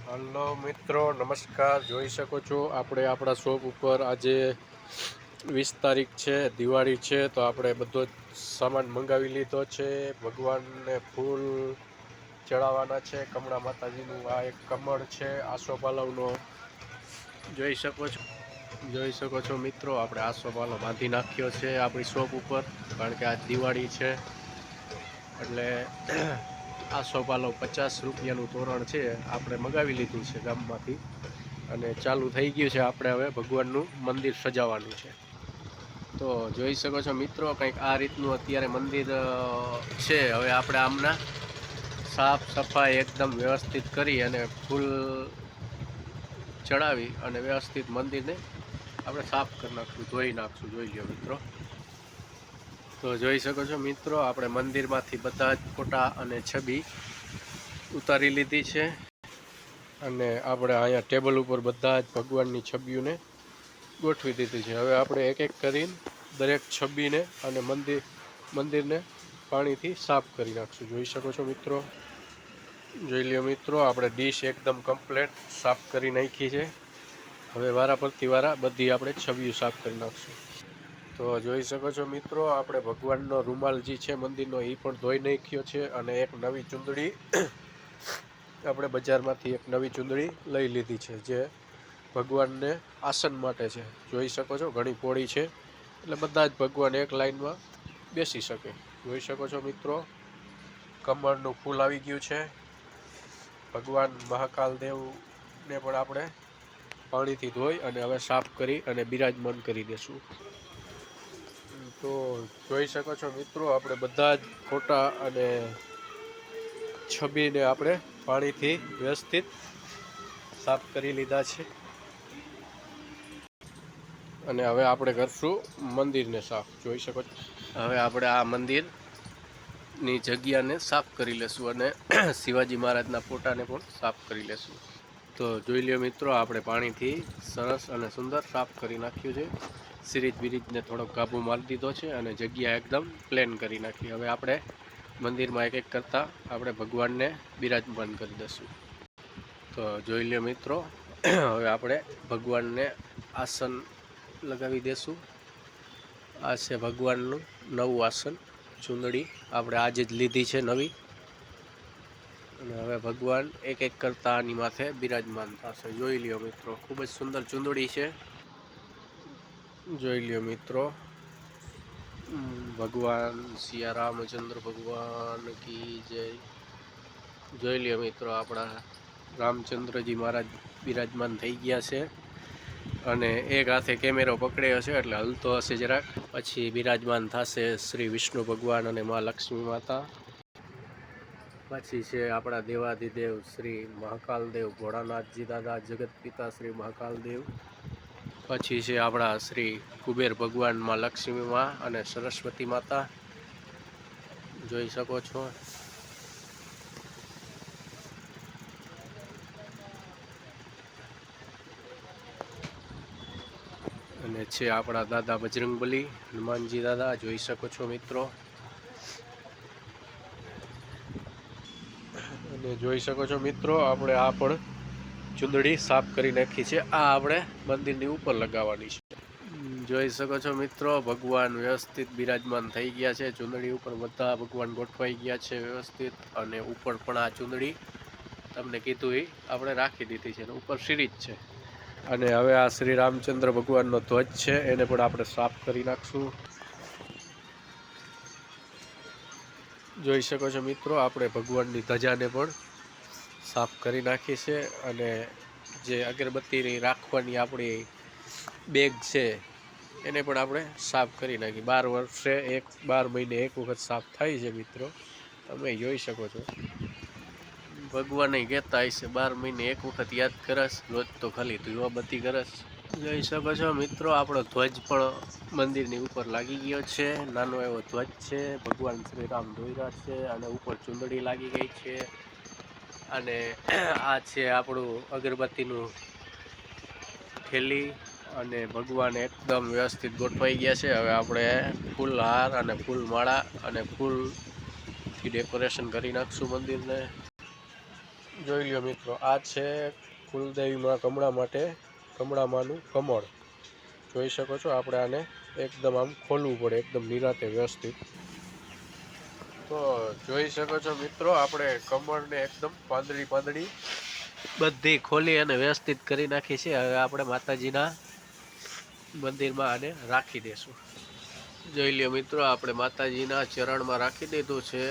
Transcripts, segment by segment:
Hello મિત્રો, નમસ્કાર। જોઈ શકો છો આપણે આપણા શોપ ઉપર આજે 20 તારીખ છે, દિવાળી છે, તો આપણે બધો જ સામાન મંગાવી લીધો છે। ભગવાનને ફૂલ ચડાવવાના છે। કમળા માતાજીનું આ એક કમળ છે આસોપાલવનો, જોઈ શકો છો મિત્રો। આપણે આસોપાલવ બાંધી નાખ્યો છે આપણી શોપ ઉપર, કારણ કે આજ દિવાળી છે એટલે આસોપાલવ 50 રૂપિયાનું તોરણ છે, આપણે મગાવી લીધું છે ગામમાંથી, અને ચાલુ થઈ ગયું છે। આપણે હવે ભગવાનનું મંદિર સજાવવાનું છે। તો જોઈ શકો છો મિત્રો, કંઈક આ રીતનું અત્યારે મંદિર છે। હવે આપણે આમના સાફ સફાઈ એકદમ વ્યવસ્થિત કરી અને ફૂલ ચડાવી અને વ્યવસ્થિત મંદિરને આપણે સાફ કરી નાખશું, ધોઈ નાખશું। જોઈ લો મિત્રો। તો જોઈ શકો છો મિત્રો, આપણે મંદિરમાંથી બધા જ ફોટા અને છબી ઉતારી લીધી છે, અને આપણે અહીંયા ટેબલ ઉપર બધા જ ભગવાનની છબીઓને ગોઠવી દીધી છે। હવે આપણે એક એક કરીને દરેક છબીને અને મંદિરને પાણીથી સાફ કરી નાખશું। જોઈ શકો છો મિત્રો। જોઈ લ્યો મિત્રો, આપણે ડીશ એકદમ કમ્પ્લીટ સાફ કરી નાખી છે। હવે વારા પરથી વારા બધી આપણે છબીઓ સાફ કરી નાખશું। તો જોઈ શકો છો મિત્રો, આપણે ભગવાનનો રૂમાલ જે છે મંદિરનો એ પણ ધોઈ નાખ્યો છે, અને એક નવી ચૂંદડી આપણે બજારમાંથી એક નવી ચૂંદડી લઈ લીધી છે, જે ભગવાનને આસન માટે છે। જોઈ શકો છો, ઘણી પોળી છે, એટલે બધા જ ભગવાન એક લાઈનમાં બેસી શકે। જોઈ શકો છો મિત્રો, કમળનું ફૂલ આવી ગયું છે। ભગવાન મહાકાલ દેવને પણ આપણે પાણીથી ધોઈ અને હવે સાફ કરી અને બિરાજમાન કરી દેશું। તો જોઈ શકો છો મિત્રો, આપણે બધા જ ફોટા અને છબીને આપણે પાણીથી વ્યવસ્થિત સાફ કરી લીધા છે, અને હવે આપણે કરશું મંદિરને સાફ। જોઈ શકો છો, હવે આપણે આ મંદિરની જગ્યાને સાફ કરી લેશું, અને શિવાજી મહારાજના ફોટાને પણ સાફ કરી લેશું। તો જોઈ લ્યો મિત્રો, આપણે પાણીથી સરસ અને સુંદર સાફ કરી નાખ્યું છે। સિરીજ બિરીજને થોડોક કાબુ મારી દીધો છે, અને જગ્યા એકદમ પ્લેન કરી નાખી। હવે આપણે મંદિરમાં એક એક કરતાં આપણે ભગવાનને બિરાજમાન કરી દઈશું। તો જોઈ લ્યો મિત્રો, હવે આપણે ભગવાનને આસન લગાવી દેશું। આ છે ભગવાનનું નવું આસન, ચૂંદડી આપણે આજે જ લીધી છે નવી, અને હવે ભગવાન એક એક કરતાં આની માથે બિરાજમાન થશે। જોઈ લ્યો મિત્રો, ખૂબ જ સુંદર ચૂંદડી છે। જોઈ લ્યો મિત્રો, ભગવાન સિયા રામચંદ્ર ભગવાન કી જય। જોઈ લ્યો મિત્રો, આપણા રામચંદ્રજી મહારાજ બિરાજમાન થઈ ગયા છે, અને એક હાથે કેમેરો પકડ્યો છે એટલે હલતો હશે જરાક, પછી બિરાજમાન થશે શ્રી વિષ્ણુ ભગવાન અને મા લક્ષ્મી માતા। પછી છે આપણા દેવાધિદેવ શ્રી મહાકાલ દેવ ભોળાનાથજી દાદા, જગત પિતા શ્રી મહાકાલ દેવ। પછી છે આપણા શ્રી કુબેર ભગવાન, માં લક્ષ્મી માં અને સરસ્વતી માતા। જોઈ શકો છો। અને છે આપણા દાદા બજરંગબલી, હનુમાનજી દાદા। જોઈ શકો છો મિત્રો। અને જોઈ શકો છો મિત્રો, આપણે આ પણ ચૂંદડી સાફ કરી નાખી છે। આ આપણે મંદિરની ઉપર લગાવવાની છે। જોઈ શકો છો મિત્રો, ભગવાન વ્યવસ્થિત બિરાજમાન થઈ ગયા છે। ચૂંદડી ઉપર બધા ભગવાન ગોઠવાઈ ગયા છે વ્યવસ્થિત, અને ઉપર પણ આ ચૂંદડી તમને કીધું એ આપણે રાખી દીધી છે, અને ઉપર સિરીજ છે। અને હવે આ શ્રી રામચંદ્ર ભગવાનનો ધ્વજ છે, એને પણ આપણે સાફ કરી નાખશું। જોઈ શકો છો મિત્રો, આપણે ભગવાનની ધજાને પણ સાફ કરી નાખી છે, અને જે અગરબત્તી રાખવાની આપણી બેગ છે એને પણ આપણે સાફ કરી નાખી। 12 મહિને એક વખત સાફ થાય છે મિત્રો, તમે જોઈ શકો છો। ભગવાને કહેતા હશે 12 મહિને એક વખત યાદ કરસ, રોજ તો ખાલી ધીવાબત્તી કરસ। જોઈ શકો છો મિત્રો, આપણો ધ્વજ પણ મંદિરની ઉપર લાગી ગયો છે। નાનો એવો ધ્વજ છે, ભગવાન શ્રી રામ દોર્યા છે, અને ઉપર ચૂંદડી લાગી ગઈ છે। અને આ છે આપણું અગરબત્તીનું થેલી, અને ભગવાન એકદમ વ્યવસ્થિત ગોઠવાઈ ગયા છે। હવે આપણે ફૂલહાર અને ફૂલમાળા અને ફૂલથી ડેકોરેશન કરી નાખશું મંદિરને। જોઈ લ્યો મિત્રો, આ છે કુલદેવીમાં કમળા માટે કમળામાંનું કમળ. જોઈ શકો છો. આપણે આને એકદમ આમ ખોલવું પડે, એકદમ નિરાતે વ્યવસ્થિત. તો જોઈ શકો છો મિત્રો, આપણે કમળને એકદમ પાંદડી બધી ખોલી અને વ્યવસ્થિત કરી નાખી છે. હવે આપણે માતાજીના મંદિરમાં આને રાખી દેશું. જોઈ લ્યો મિત્રો, આપણે માતાજીના ચરણમાં રાખી દીધું છે.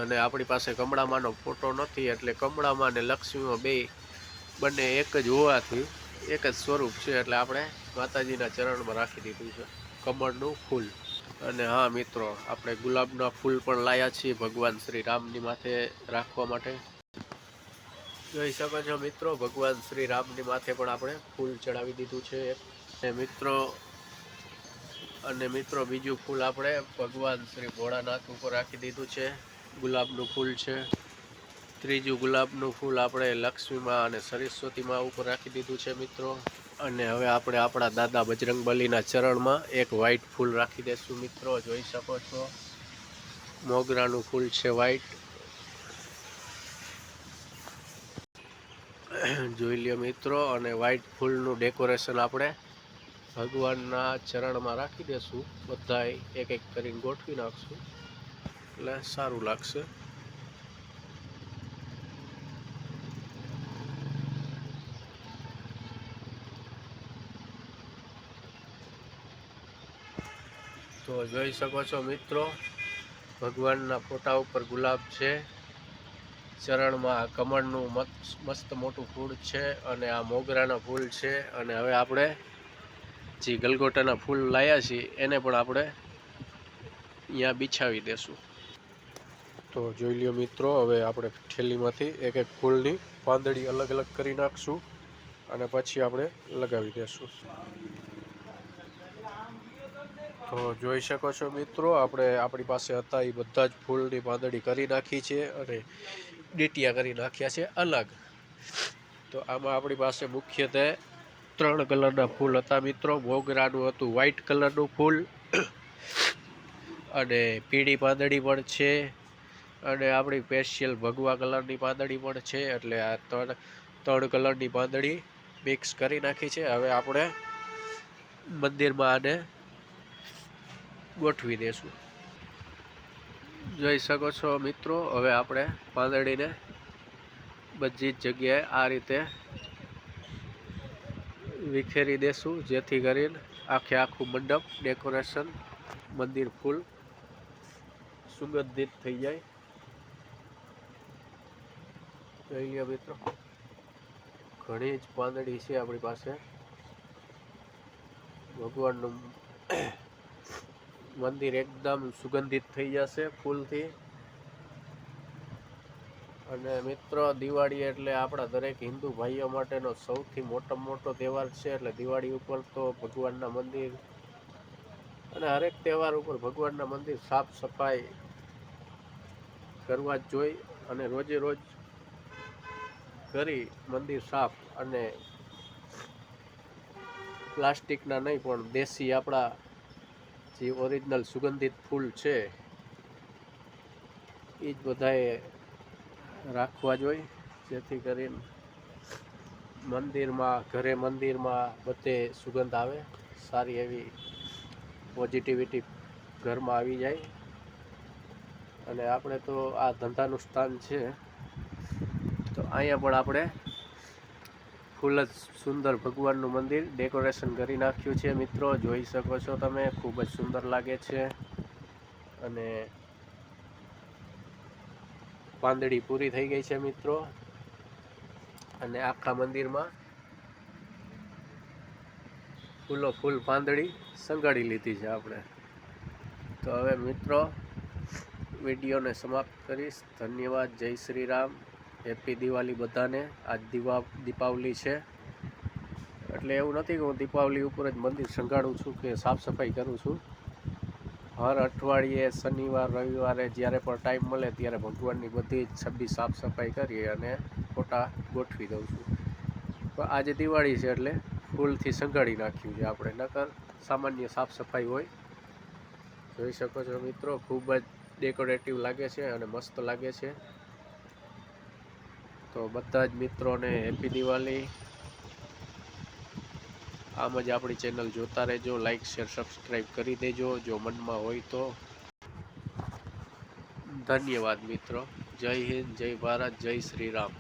અને આપણી પાસે કમળામાંનો ફોટો નથી, એટલે કમળામાં અને લક્ષ્મીમાં બંને એક જ હોવાથી એક જ સ્વરૂપ છે, એટલે આપણે માતાજીના ચરણમાં રાખી દીધું છે કમળનું ફૂલ. અને હા મિત્રો, આપણે ગુલાબના ફૂલ પણ લાયા છીએ ભગવાન શ્રી રામની માથે રાખવા માટે. જોઈ શકો છો મિત્રો, ભગવાન શ્રી રામની માથે પણ આપણે ફૂલ ચડાવી દીધું છે. અને મિત્રો બીજું ફૂલ આપણે ભગવાન શ્રી ભોળાનાથ ઉપર રાખી દીધું છે, ગુલાબનું ફૂલ છે. ત્રીજું ગુલાબનું ફૂલ આપણે લક્ષ્મીમાં અને સરસ્વતીમાં ઉપર રાખી દીધું છે મિત્રો. અને હવે આપણે આપણા દાદા બજરંગબલીના ચરણમાં એક વ્હાઈટ ફૂલ રાખી દઈશું મિત્રો. જોઈ શકો છો, મોગરાનું ફૂલ છે વ્હાઈટ. જોઈ લ્યો મિત્રો, અને વ્હાઈટ ફૂલનું ડેકોરેશન આપણે ભગવાનના ચરણમાં રાખી દેશું. બધાય એક એક કરીને ગોઠવી નાખશું, એટલે સારું લાગશે. તો જોઈ શકો છો મિત્રો, ભગવાનના ફોટા ઉપર ગુલાબ છે, ચરણમાં કમળનું મસ્ત મોટું ફૂલ છે, અને આ મોગરાના ફૂલ છે. અને હવે આપણે જે ગલગોટાના ફૂલ લાયા છીએ એને પણ આપણે અહીંયા બિછાવી દેશું. તો જોઈ લ્યો મિત્રો, હવે આપણે થેલીમાંથી એક એક ફૂલની પાંદડી અલગ અલગ કરી નાખશું, અને પછી આપણે લગાવી દેશું. તો જોઈ શકો છો મિત્રો, આપણે આપણી પાસે હતા એ બધા જ ફૂલની પાંદડી કરી નાખી છે, અને ડીટિયા કરી નાખ્યા છે અલગ. તો આમાં આપણી પાસે મુખ્યત્વે 3 કલરના ફૂલ હતા મિત્રો. મોગરાનું હતું વ્હાઈટ કલરનું ફૂલ, અને પીળી પાંદડી પણ છે, અને આપણી સ્પેશિયલ ભગવા કલરની પાંદડી પણ છે. એટલે આ 3 કલરની પાંદડી મિક્સ કરી નાખી છે. હવે આપણે મંદિરમાં આને ગોઠવી દેશું. જોઈ શકો છો મિત્રો, હવે આપણે પાંદડીને બધી જ જગ્યાએ આ રીતે વિખેરી દેશું, જેથી કરીને આખું મંડપ ડેકોરેશન મંદિર ફૂલ સુગંધિત થઈ જાય. જોઈ લો મિત્રો, ઘણી જ પાંદડી છે આપણી પાસે. ભગવાનનું મંદિર એકદમ સુગંધિત થઈ જશે ફૂલથી. અને મિત્રો, દિવાળી એટલે આપણા દરેક હિન્દુ ભાઈઓ માટેનો સૌથી મોટામાં મોટો તહેવાર છે. એટલે દિવાળી ઉપર તો ભગવાનના મંદિર અને હરેક તહેવાર ઉપર ભગવાનના મંદિર સાફ સફાઈ કરવા જ જોઈએ. અને રોજે રોજ કરી મંદિર સાફ, અને પ્લાસ્ટિકના નહીં પણ દેશી આપણા જે ઓરિજિનલ સુગંધિત ફૂલ છે એ જ બધાએ રાખવા જોઈએ, જેથી કરીને મંદિરમાં બધે સુગંધ આવે, સારી એવી પોઝિટિવિટી ઘરમાં આવી જાય. અને આપણે તો આ ધંધાનું સ્થાન છે, તો અહીંયા પણ આપણે ફૂલ જ સુંદર ભગવાનનું મંદિર ડેકોરેશન કરી નાખ્યું છે મિત્રો. જોઈ શકો છો તમે, ખૂબ જ સુંદર લાગે છે. અને પાંદડી પૂરી થઈ ગઈ છે મિત્રો, અને આખા મંદિરમાં ફૂલ પાંદડી સંગાડી લીધી છે આપણે. તો હવે મિત્રો, વિડીયોને સમાપ્ત કરીશ. ધન્યવાદ. જય શ્રી રામ. હેપી દિવાળી બધાને. આજ દીપાવલી છે, એટલે એવું નથી કે હું દીપાવલી ઉપર જ મંદિર સંગાડું છું કે સાફ સફાઈ કરું છું. હર અઠવાડિયે શનિવાર રવિવારે જ્યારે પણ ટાઈમ મળે ત્યારે ભગવાનની બધી જ છબી સાફ સફાઈ કરી અને ફોટા ગોઠવી દઉં છું. પણ આજે દિવાળી છે એટલે ફૂલથી સંગાડી નાખ્યું છે આપણે, નકર સામાન્ય સાફ સફાઈ હોય. જોઈ શકો છો મિત્રો, ખૂબ જ ડેકોરેટિવ લાગે છે અને મસ્ત લાગે છે. તો બધા જ મિત્રોને હેપી દિવાળી. આમ જ આપણી ચેનલ જોતા રહેજો, લાઈક શેર સબસ્ક્રાઈબ કરી દેજો જો મનમાં હોય તો. ધન્યવાદ મિત્રો. જય હિન્દ, જય ભારત, જય શ્રી રામ.